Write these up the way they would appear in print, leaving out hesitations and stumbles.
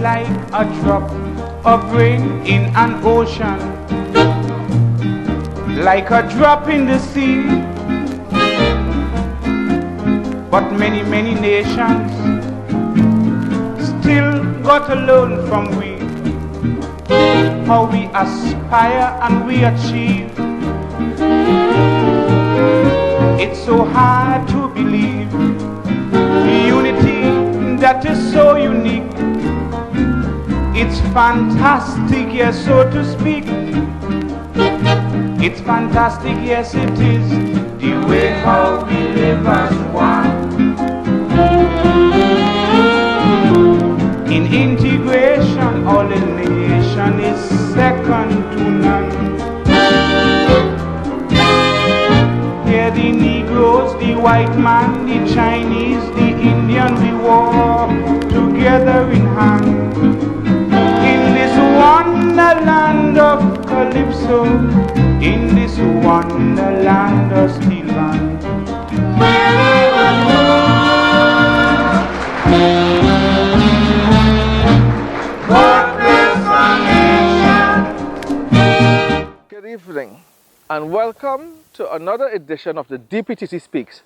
like a drop of rain in an ocean, like a drop in the sea. But many, many nations still got to learn from we how we aspire and we achieve. It's so hard to believe the unity that is so unique. It's fantastic, yes, so to speak. It's fantastic, yes, it is, the way how we live as one. In integration, all the nation is second to none. Here the Negroes, the white man, the Chinese, the Indian, we walk together in hand. In this wonderland of Calypso, in this wonderland of steel band. Good evening and welcome to another edition of the DPTT Speaks.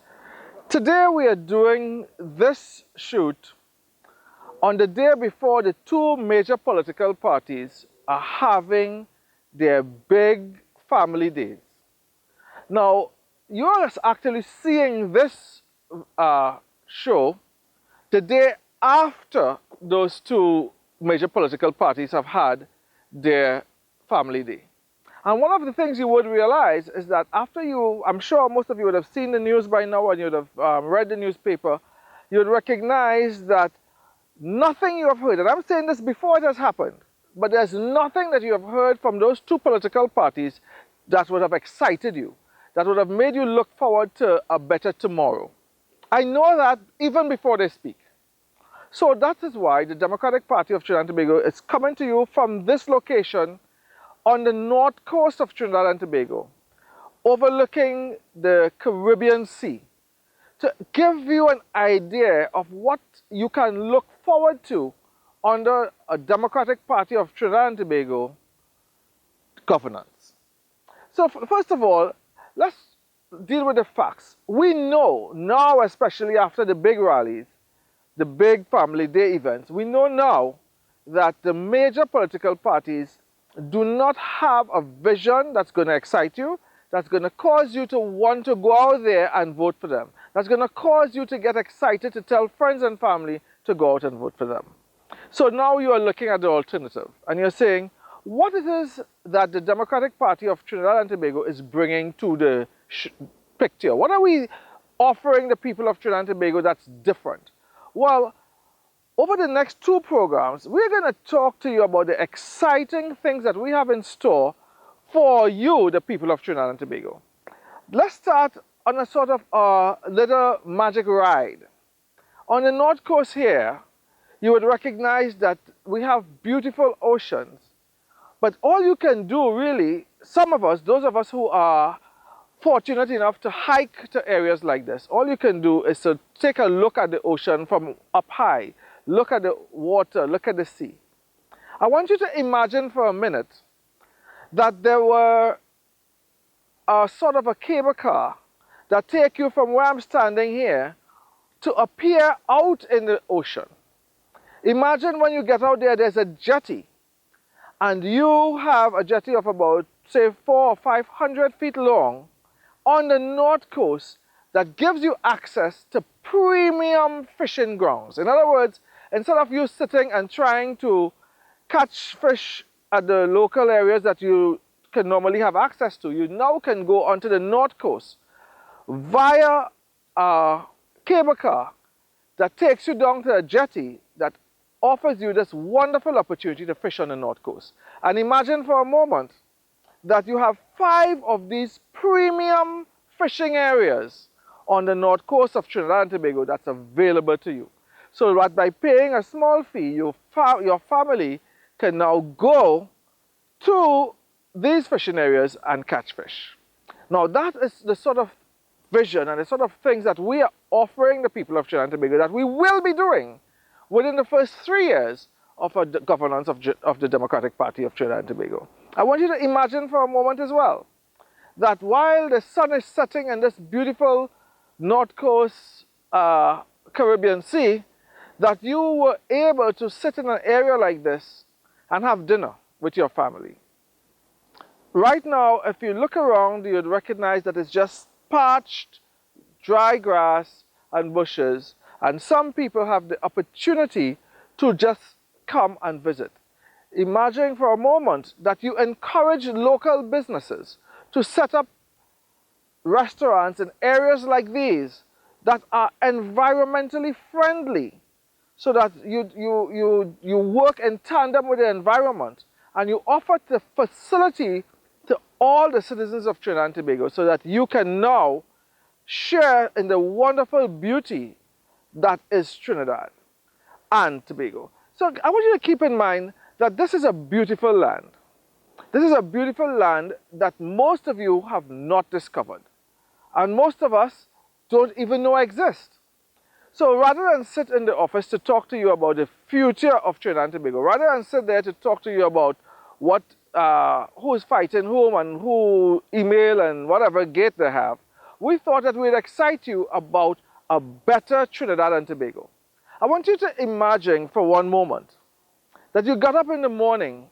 Today we are doing this shoot on the day before the two major political parties are having their big family days. Now, you're actually seeing this show the day after those two major political parties have had their family day. And one of the things you would realize is that after I'm sure most of you would have seen the news by now and you would have read the newspaper, you would recognize that nothing you have heard, and I'm saying this before it has happened, but there's nothing that you have heard from those two political parties that would have excited you, that would have made you look forward to a better tomorrow. I know that even before they speak. So that is why the Democratic Party of Trinidad and Tobago is coming to you from this location on the north coast of Trinidad and Tobago, overlooking the Caribbean Sea, to give you an idea of what you can look forward to under a Democratic Party of Trinidad and Tobago governance. So first of all, let's deal with the facts. We know now, especially after the big rallies, the big family day events, we know now that the major political parties do not have a vision that's going to excite you, that's going to cause you to want to go out there and vote for them, that's going to cause you to get excited to tell friends and family to go out and vote for them. So now you are looking at the alternative and you're saying, what it is that the Democratic Party of Trinidad and Tobago is bringing to the picture? What are we offering the people of Trinidad and Tobago that's different? Well, over the next two programs, we're going to talk to you about the exciting things that we have in store for you, the people of Trinidad and Tobago. Let's start on a sort of little magic ride. On the north coast here, you would recognize that we have beautiful oceans, but all you can do really, some of us, those of us who are fortunate enough to hike to areas like this, all you can do is to take a look at the ocean from up high. Look at the water, look at the sea. I want you to imagine for a minute that there were a sort of a cable car that take you from where I'm standing here to appear out in the ocean. Imagine when you get out there, there's a jetty, and you have a jetty of about, say, 400 or 500 feet long on the north coast that gives you access to premium fishing grounds. In other words, instead of you sitting and trying to catch fish at the local areas that you can normally have access to, you now can go onto the north coast via a cable car that takes you down to a jetty that offers you this wonderful opportunity to fish on the north coast. And imagine for a moment that you have 5 of these premium fishing areas on the north coast of Trinidad and Tobago that's available to you. So that by paying a small fee, your family can now go to these fishing areas and catch fish. Now that is the sort of vision and the sort of things that we are offering the people of Trinidad and Tobago that we will be doing within the first 3 years of a governance of the Democratic Party of Trinidad and Tobago. I want you to imagine for a moment as well that while the sun is setting in this beautiful North Coast Caribbean Sea, that you were able to sit in an area like this and have dinner with your family. Right now, if you look around, you'd recognize that it's just parched, dry grass and bushes, and some people have the opportunity to just come and visit. Imagine for a moment that you encourage local businesses to set up restaurants in areas like these that are environmentally friendly, so that you work in tandem with the environment and you offer the facility to all the citizens of Trinidad and Tobago so that you can now share in the wonderful beauty that is Trinidad and Tobago. So I want you to keep in mind that this is a beautiful land. This is a beautiful land that most of you have not discovered, and most of us don't even know exists. So rather than sit in the office to talk to you about the future of Trinidad and Tobago, rather than sit there to talk to you about what who's fighting whom and who email and whatever gate they have, we thought that we'd excite you about a better Trinidad and Tobago. I want you to imagine for one moment that you got up in the morning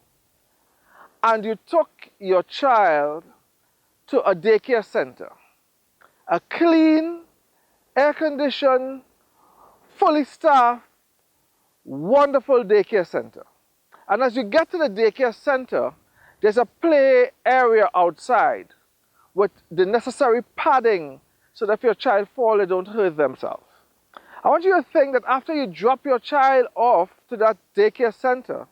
and you took your child to a daycare center, a clean, air-conditioned, fully staffed, wonderful daycare center. And as you get to the daycare center, there's a play area outside with the necessary padding so that if your child falls, they don't hurt themselves. I want you to think that after you drop your child off to that daycare center,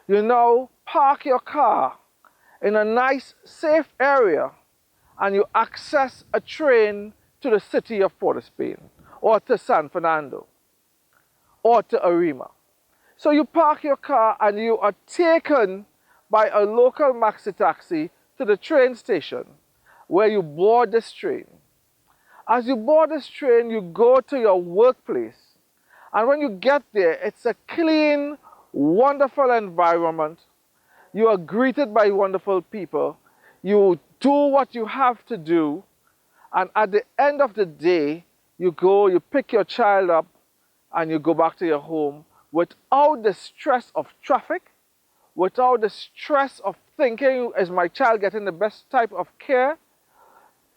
you now park your car in a nice, safe area and you access a train to the city of Port of Spain or to San Fernando or to Arima. So you park your car and you are taken by a local maxi taxi to the train station where you board this train. As you board this train, you go to your workplace. And when you get there, it's a clean, wonderful environment. You are greeted by wonderful people. You do what you have to do. And at the end of the day, you go, you pick your child up, and you go back to your home without the stress of traffic, without the stress of thinking, is my child getting the best type of care?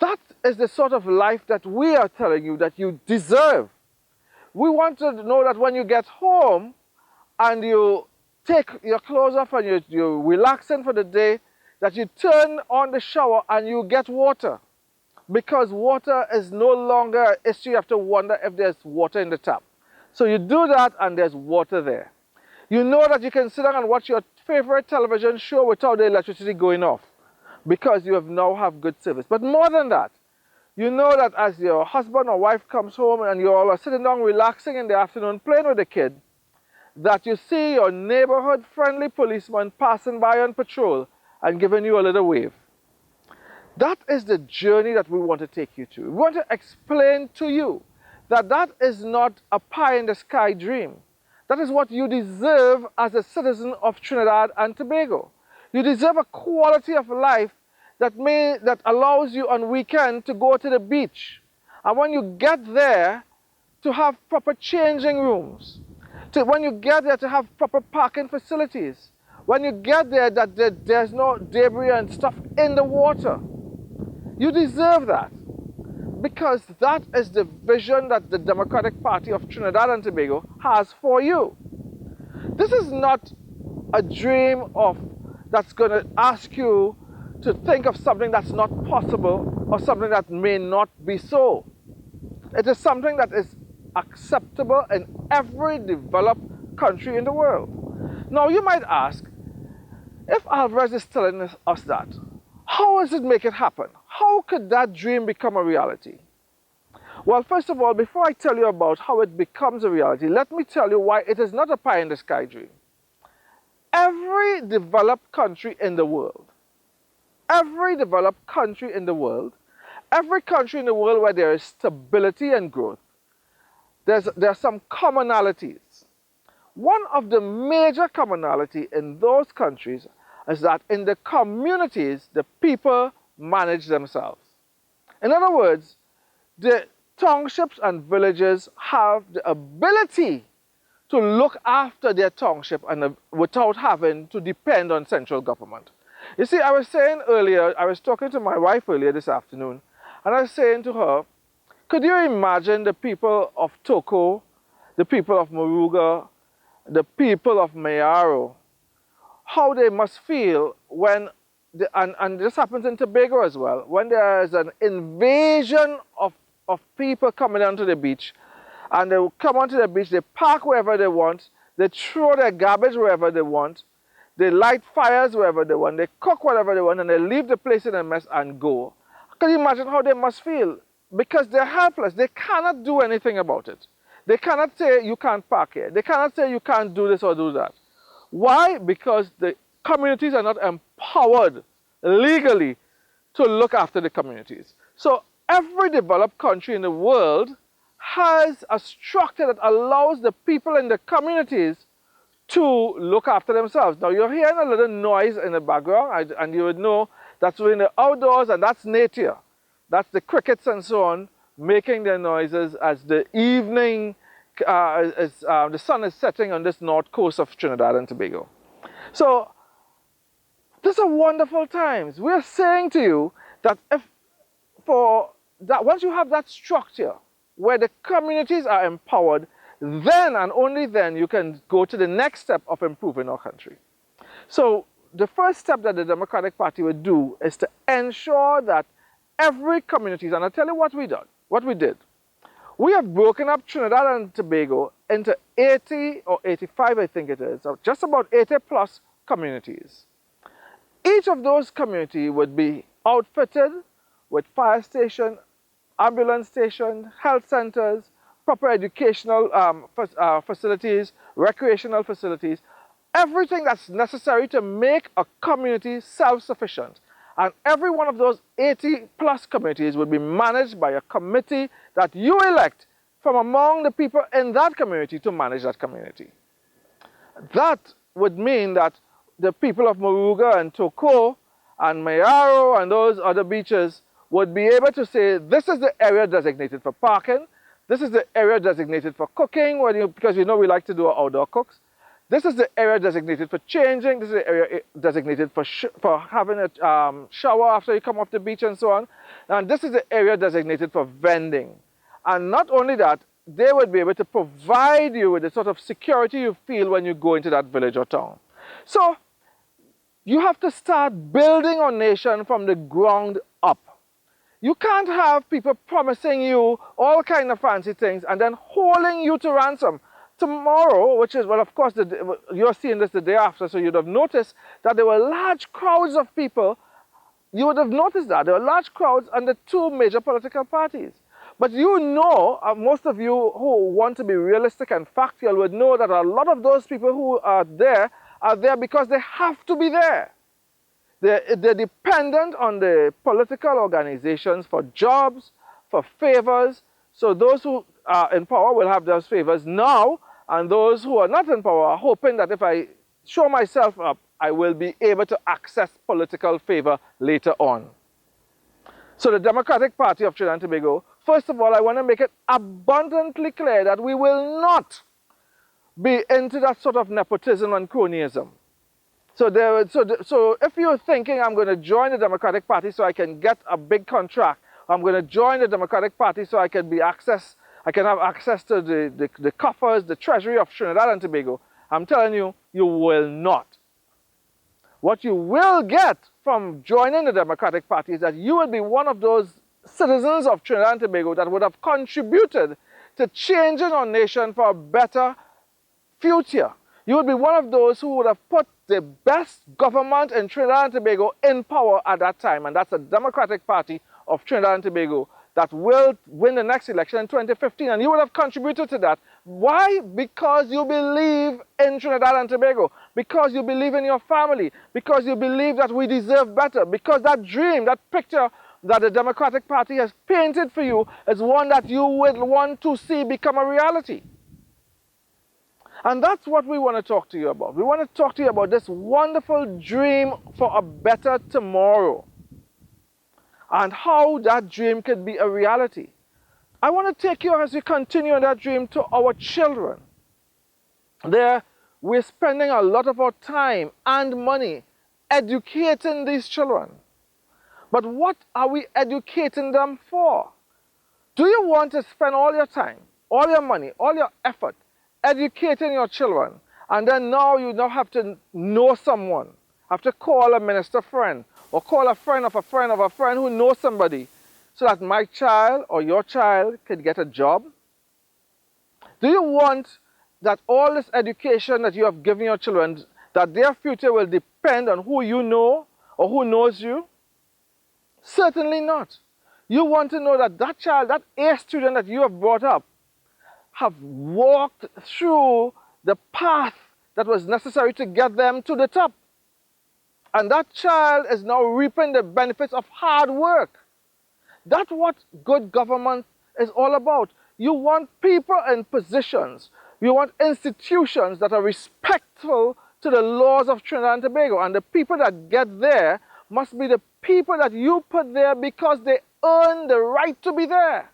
That is the sort of life that we are telling you that you deserve. We want to know that when you get home and you take your clothes off and you're relaxing for the day, that you turn on the shower and you get water. Because water is no longer an issue. You have to wonder if there's water in the tap. So you do that and there's water there. You know that you can sit down and watch your favorite television show without the electricity going off, because you now have good service. But more than that, you know that as your husband or wife comes home and you all are sitting down relaxing in the afternoon playing with the kid, that you see your neighborhood friendly policeman passing by on patrol and giving you a little wave. That is the journey that we want to take you to. We want to explain to you that that is not a pie in the sky dream. That is what you deserve as a citizen of Trinidad and Tobago. You deserve a quality of life that allows you on weekend to go to the beach. And when you get there, to have proper changing rooms. When you get there, to have proper parking facilities. When you get there, that there's no debris and stuff in the water. You deserve that. Because that is the vision that the Democratic Party of Trinidad and Tobago has for you. This is not a dream that's going to ask you to think of something that's not possible or something that may not be so. It is something that is acceptable in every developed country in the world. Now you might ask, if Alvarez is telling us that, how does it make it happen? How could that dream become a reality? Well, first of all, before I tell you about how it becomes a reality, let me tell you why it is not a pie in the sky dream. Every developed country in the world, every country in the world where there is stability and growth, there are some commonalities. one of the major commonality in those countries is that in the communities, the people manage themselves. In other words, the townships and villages have the ability to look after their township and without having to depend on central government. You see, I was saying earlier, I was talking to my wife earlier this afternoon, and I was saying to her, could you imagine the people of Toko, the people of Moruga, the people of Mayaro, how they must feel when, and this happens in Tobago as well, when there is an invasion of people coming onto the beach, and they will come onto the beach, they park wherever they want, they throw their garbage wherever they want, they light fires wherever they want, they cook whatever they want, and they leave the place in a mess and go. Can you imagine how they must feel? Because they're helpless. They cannot do anything about it. They cannot say you can't park here. They cannot say you can't do this or do that. Why? Because the communities are not empowered legally to look after the communities. So every developed country in the world has a structure that allows the people in the communities to look after themselves. Now you're hearing a little noise in the background, and you would know that's in the outdoors, and that's nature. That's the crickets and so on making their noises as the evening, the sun is setting on this north coast of Trinidad and Tobago. So these are wonderful times. We're saying to you that once you have that structure where the communities are empowered, then and only then you can go to the next step of improving our country. So the first step that the Democratic Party would do is to ensure that every community, and I'll tell you what we did. We have broken up Trinidad and Tobago into 80 or 85, I think it is, just about 80 plus communities. Each of those communities would be outfitted with fire station, ambulance station, health centers, proper educational facilities, recreational facilities, everything that's necessary to make a community self-sufficient. And every one of those 80 plus communities would be managed by a committee that you elect from among the people in that community to manage that community. That would mean that the people of Moruga and Toko and Mayaro and those other beaches would be able to say, this is the area designated for parking, this is the area designated for cooking, because you know we like to do our outdoor cooks. This is the area designated for changing, this is the area designated for having a shower after you come off the beach and so on. And this is the area designated for vending. And not only that, they would be able to provide you with the sort of security you feel when you go into that village or town. So you have to start building our nation from the ground up. You can't have people promising you all kinds of fancy things and then holding you to ransom. Tomorrow, which is, well, of course, you're seeing this the day after, so you'd have noticed that there were large crowds of people. You would have noticed that there were large crowds under two major political parties. But you know, most of you who want to be realistic and factual would know that a lot of those people who are there because they have to be there. They're dependent on the political organizations for jobs, for favors. So those who are in power will have those favors now, and those who are not in power are hoping that if I show myself up, I will be able to access political favor later on. So the Democratic Party of Trinidad and Tobago, first of all, I want to make it abundantly clear that we will not be into that sort of nepotism and cronyism. So if you're thinking I'm going to join the Democratic Party so I can get a big contract, I'm going to join the Democratic Party so I can have access to the coffers, the treasury of Trinidad and Tobago, I'm telling you, you will not. What you will get from joining the Democratic Party is that you will be one of those citizens of Trinidad and Tobago that would have contributed to changing our nation for a better future. You would be one of those who would have put the best government in Trinidad and Tobago in power at that time, and that's the Democratic Party of Trinidad and Tobago that will win the next election in 2015, and you would have contributed to that. Why? Because you believe in Trinidad and Tobago, because you believe in your family, because you believe that we deserve better, because that dream, that picture that the Democratic Party has painted for you is one that you would want to see become a reality. And that's what we want to talk to you about. We want to talk to you about this wonderful dream for a better tomorrow and how that dream can be a reality. I want to take you as we continue on that dream to our children. We're spending a lot of our time and money educating these children. But what are we educating them for? Do you want to spend all your time, all your money, all your effort educating your children, and then now you now have to know someone, have to call a minister friend, or call a friend of a friend of a friend who knows somebody, so that my child or your child can get a job? Do you want that all this education that you have given your children, that their future will depend on who you know or who knows you? Certainly not. You want to know that that child, that A student that you have brought up, have walked through the path that was necessary to get them to the top. And that child is now reaping the benefits of hard work. That's what good government is all about. You want people in positions. You want institutions that are respectful to the laws of Trinidad and Tobago. And the people that get there must be the people that you put there because they earn the right to be there.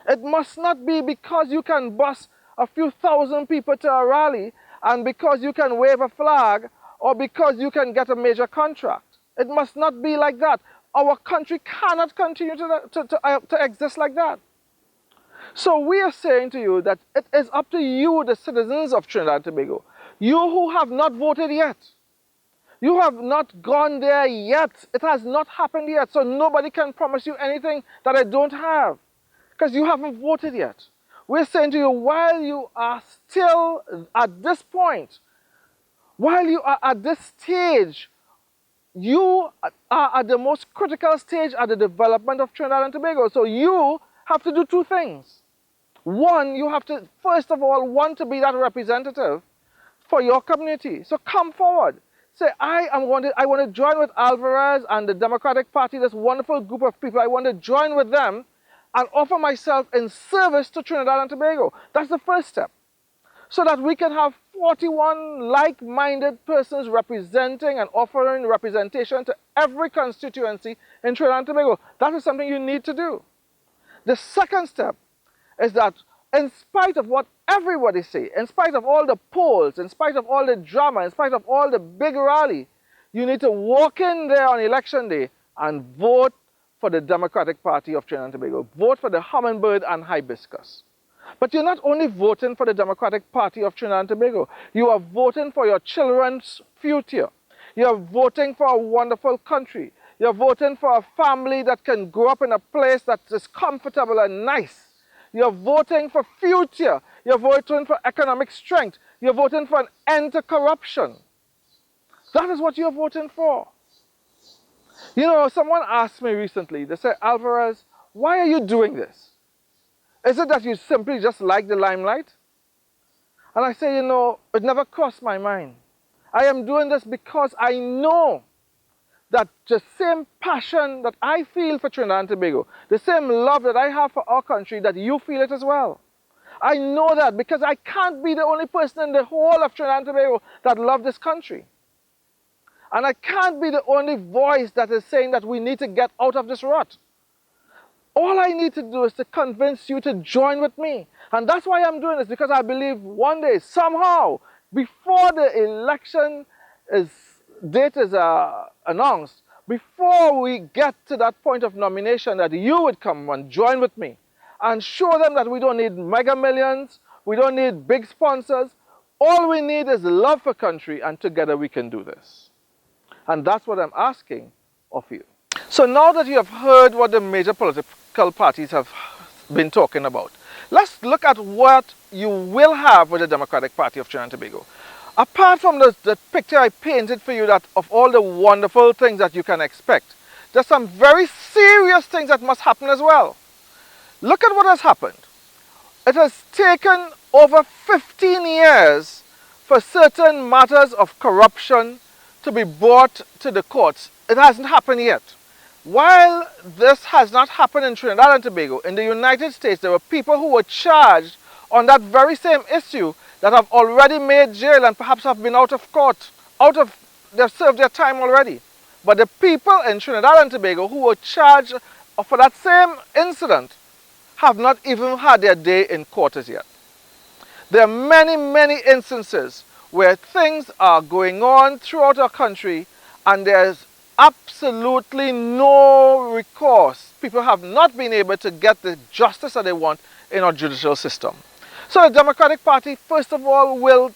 It must not be because you can bus a few thousand people to a rally and because you can wave a flag or because you can get a major contract. It must not be like that. Our country cannot continue to exist like that. So we are saying to you that it is up to you, the citizens of Trinidad and Tobago, you who have not voted yet. You have not gone there yet. It has not happened yet. So nobody can promise you anything that I don't have, because you haven't voted yet. We're saying to you, while you are still at this point, while you are at this stage, you are at the most critical stage at the development of Trinidad and Tobago. So you have to do two things. One, you have to, first of all, want to be that representative for your community. So come forward. Say, I want to join with Alvarez and the Democratic Party, this wonderful group of people. I want to join with them and offer myself in service to Trinidad and Tobago. That's the first step. So that we can have 41 like-minded persons representing and offering representation to every constituency in Trinidad and Tobago. That is something you need to do. The second step is that in spite of what everybody say, in spite of all the polls, in spite of all the drama, in spite of all the big rally, you need to walk in there on election day and vote for the Democratic Party of Trinidad and Tobago. Vote for the hummingbird and hibiscus. But you're not only voting for the Democratic Party of Trinidad and Tobago, you are voting for your children's future. You're voting for a wonderful country. You're voting for a family that can grow up in a place that is comfortable and nice. You're voting for future. You're voting for economic strength. You're voting for an end to corruption. That is what you're voting for. You know, someone asked me recently, they said, Alvarez, why are you doing this? Is it that you simply just like the limelight? And I say, you know, it never crossed my mind. I am doing this because I know that the same passion that I feel for Trinidad and Tobago, the same love that I have for our country, that you feel it as well. I know that because I can't be the only person in the whole of Trinidad and Tobago that loves this country. And I can't be the only voice that is saying that we need to get out of this rut. All I need to do is to convince you to join with me. And that's why I'm doing this, because I believe one day, somehow, before the election date is announced, before we get to that point of nomination, that you would come and join with me and show them that we don't need mega millions, we don't need big sponsors. All we need is love for country, and together we can do this. And that's what I'm asking of you. So now that you have heard what the major political parties have been talking about, let's look at what you will have with the Democratic Party of Trinidad and Tobago. Apart from the picture I painted for you that of all the wonderful things that you can expect, there's some very serious things that must happen as well. Look at what has happened. It has taken over 15 years for certain matters of corruption to be brought to the courts. It hasn't happened yet. While this has not happened in Trinidad and Tobago, in the United States, there were people who were charged on that very same issue that have already made jail and perhaps have been out of court, they've served their time already. But the people in Trinidad and Tobago who were charged for that same incident have not even had their day in court as yet. There are many, many instances where things are going on throughout our country and there's absolutely no recourse. People have not been able to get the justice that they want in our judicial system. So the Democratic Party, first of all, will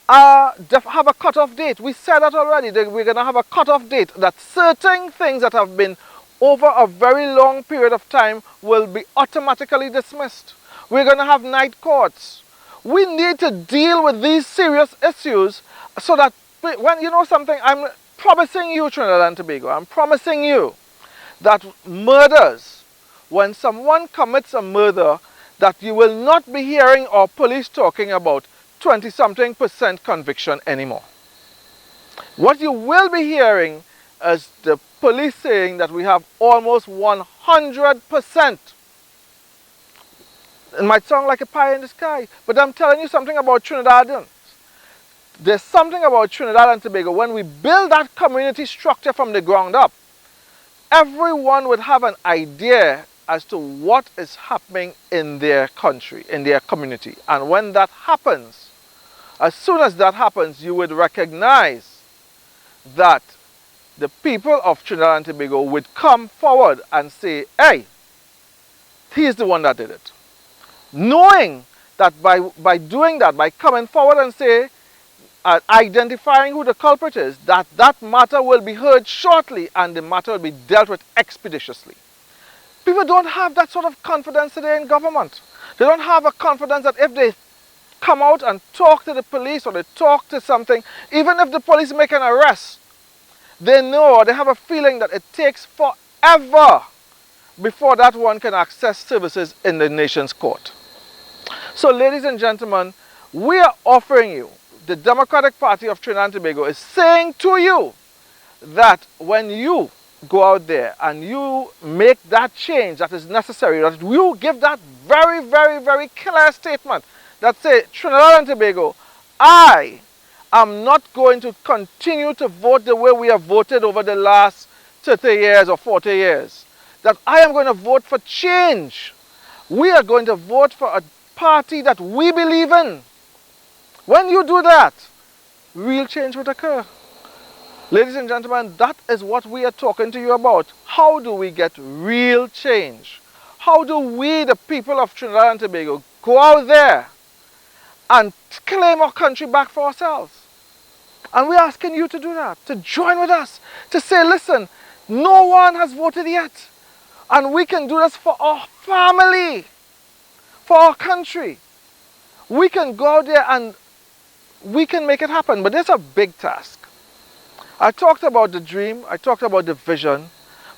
have a cutoff date. We said that already. We're going to have a cutoff date that certain things that have been over a very long period of time will be automatically dismissed. We're going to have night courts. We need to deal with these serious issues so that when, you know something, I'm promising you, Trinidad and Tobago, I'm promising you that murders, when someone commits a murder, that you will not be hearing our police talking about 20-something% conviction anymore. What you will be hearing is the police saying that we have almost 100%. It might sound like a pie in the sky, but I'm telling you something about Trinidadians. There's something about Trinidad and Tobago. When we build that community structure from the ground up, everyone would have an idea as to what is happening in their country, in their community. And when that happens, as soon as that happens, you would recognize that the people of Trinidad and Tobago would come forward and say, hey, he's the one that did it. Knowing that by doing that, by coming forward and say, identifying who the culprit is, that matter will be heard shortly and the matter will be dealt with expeditiously. People don't have that sort of confidence today in government. They don't have a confidence that if they come out and talk to the police or they talk to something, even if the police make an arrest, they know or they have a feeling that it takes forever before that one can access services in the nation's court. So ladies and gentlemen, we are offering you, the Democratic Party of Trinidad and Tobago is saying to you that when you go out there and you make that change that is necessary, that you give that very, very, very clear statement that says, Trinidad and Tobago, I am not going to continue to vote the way we have voted over the last 30 years or 40 years. That I am going to vote for change. We are going to vote for a party that we believe in. When you do that, real change will occur. Ladies and gentlemen, that is what we are talking to you about. How do we get real change? How do we, the people of Trinidad and Tobago, go out there and claim our country back for ourselves? And we're asking you to do that, to join with us, to say, listen, no one has voted yet. And we can do this for our family, for our country. We can go out there and we can make it happen, but there's a big task. I talked about the dream, I talked about the vision,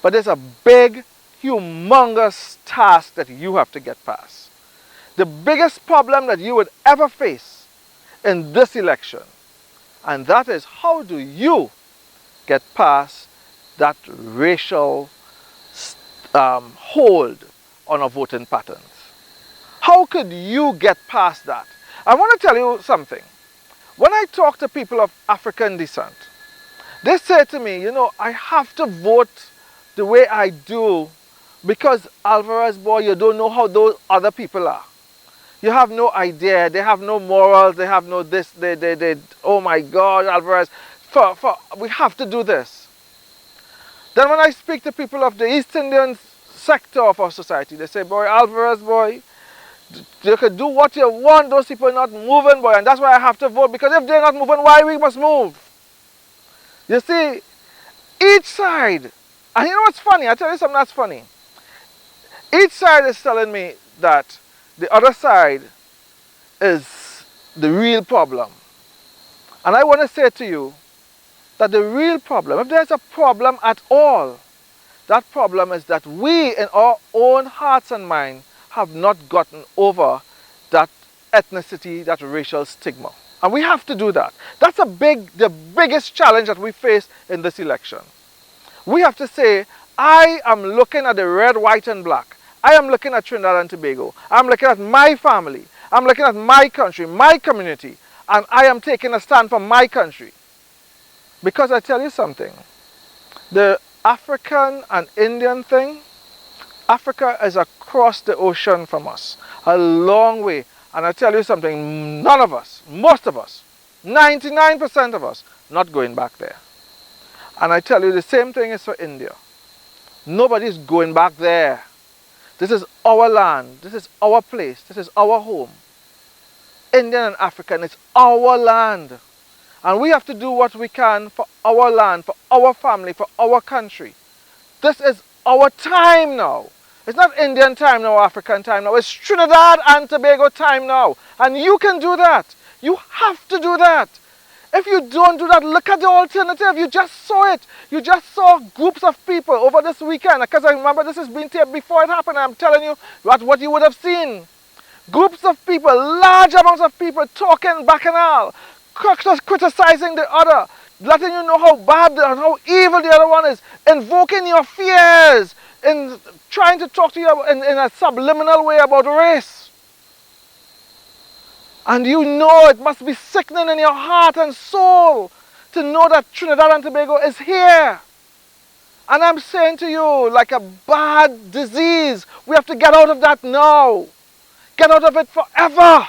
but there's a big, humongous task that you have to get past. The biggest problem that you would ever face in this election, and that is, how do you get past that racial hold on our voting patterns? How could you get past that? I want to tell you something. When I talk to people of African descent, they say to me, you know, I have to vote the way I do because, Alvarez, boy, you don't know how those other people are. You have no idea. They have no morals. They have no this. They oh my God, Alvarez, we have to do this. Then when I speak to people of the East Indian sector of our society, they say, boy, Alvarez, boy, you can do what you want. Those people are not moving, boy, and that's why I have to vote, because if they're not moving, why we must move? You see, each side, and you know what's funny? I'll tell you something that's funny. Each side is telling me that the other side is the real problem. And I want to say to you that the real problem, if there's a problem at all, that problem is that we in our own hearts and minds have not gotten over that ethnicity, that racial stigma. And we have to do that. That's the biggest challenge that we face in this election. We have to say, I am looking at the red, white, and black. I am looking at Trinidad and Tobago. I'm looking at my family. I'm looking at my country, my community, and I am taking a stand for my country. Because I tell you something, the African and Indian thing, Africa is across the ocean from us, a long way. And I tell you something, none of us, most of us, 99% of us, not going back there. And I tell you the same thing is for India. Nobody's going back there. This is our land, this is our place, this is our home. Indian and African, it's our land. And we have to do what we can for our land, for our family, for our country. This is our time now. It's not Indian time now, African time now. It's Trinidad and Tobago time now. And you can do that. You have to do that. If you don't do that, look at the alternative. You just saw it. You just saw groups of people over this weekend. Because I remember this has been taped before it happened. I'm telling you what you would have seen. Groups of people, large amounts of people talking bacchanal, criticizing the other, letting you know how bad and how evil the other one is, invoking your fears, in trying to talk to you in a subliminal way about race. And you know it must be sickening in your heart and soul to know that Trinidad and Tobago is here. And I'm saying to you, like a bad disease, we have to get out of that now. Get out of it forever.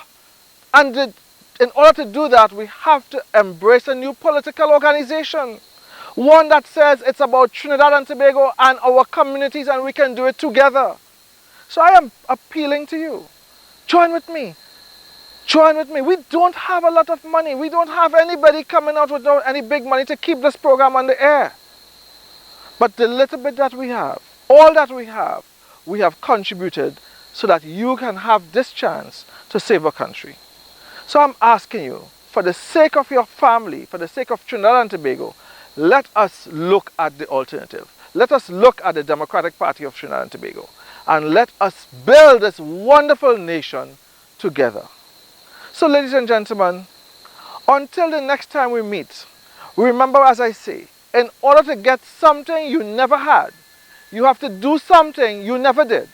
And in order to do that, we have to embrace a new political organization. One that says it's about Trinidad and Tobago and our communities, and we can do it together. So I am appealing to you. Join with me. Join with me. We don't have a lot of money. We don't have anybody coming out without any big money to keep this program on the air. But the little bit that we have, all that we have contributed so that you can have this chance to save our country. So I'm asking you, for the sake of your family, for the sake of Trinidad and Tobago, let us look at the alternative. Let us look at the Democratic Party of Trinidad and Tobago. And let us build this wonderful nation together. So ladies and gentlemen, until the next time we meet, remember, as I say, in order to get something you never had, you have to do something you never did.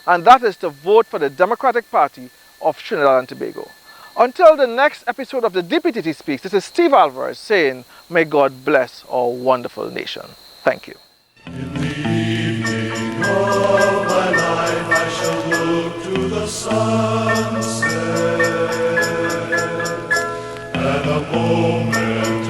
And that is to vote for the Democratic Party of Trinidad and Tobago. Until the next episode of the DPTT Speaks, this is Steve Alvarez saying, may God bless our wonderful nation. Thank you. In the evening of my life I shall look to the sunset, and the moment